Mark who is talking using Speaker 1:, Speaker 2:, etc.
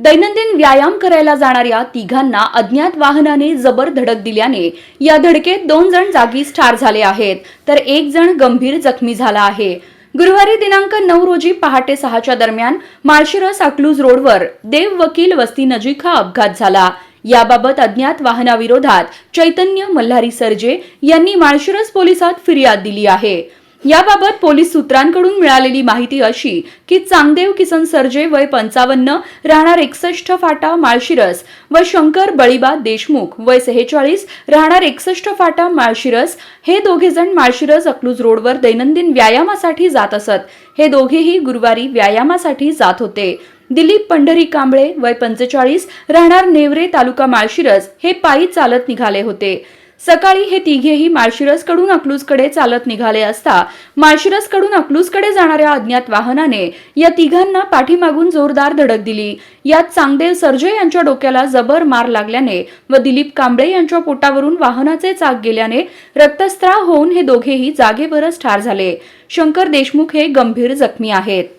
Speaker 1: दैनंदिन व्यायाम करायला जाणाऱ्या तिघांना अज्ञात वाहनाने जबर धडक दिल्याने या धडकेत 2 जण जागीच ठार झाले आहेत, तर 1 जण गंभीर जखमी झाला आहे. गुरुवारी दिनांक 9 रोजी पहाटे 6च्या दरम्यान माळशिरस अकलूज रोडवर देव वकील वस्ती नजीक हा अपघात झाला. याबाबत अज्ञात वाहनाविरोधात चैतन्य मल्हारी सर्जे यांनी माळशिरस पोलिसात फिर्याद दिली आहे. याबाबत पोलीस सूत्रांकडून मिळालेली माहिती अशी की चांगदेव किसन सर्जे वय 55 राहणार 61 फाटा माळशिरस व शंकर बळीबा देशमुख वय 46 राहणार 61 फाटा माळशिरस हे दोघे जण माळशिरस अकलूज रोडवर दैनंदिन व्यायामासाठी जात असत. हे दोघेही गुरुवारी व्यायामासाठी जात होते. दिलीप पंढरी कांबळे वय 45 राहणार नेवरे तालुका माळशिरस हे पायी चालत निघाले होते. सकाळी हे तिघेही माळशिरसकडून अकलूजकडे चालत निघाले असता माळशिरसकडून अकलूजकडे जाणाऱ्या अज्ञात वाहनाने या तिघांना पाठीमागून जोरदार धडक दिली. यात चांगदेव सर्जे यांच्या डोक्याला जबर मार लागल्याने व दिलीप कांबळे यांच्या पोटावरून वाहनाचे चाक गेल्याने रक्तस्त्राव होऊन हे दोघेही जागेवरच ठार झाले. शंकर देशमुख हे गंभीर जखमी आहेत.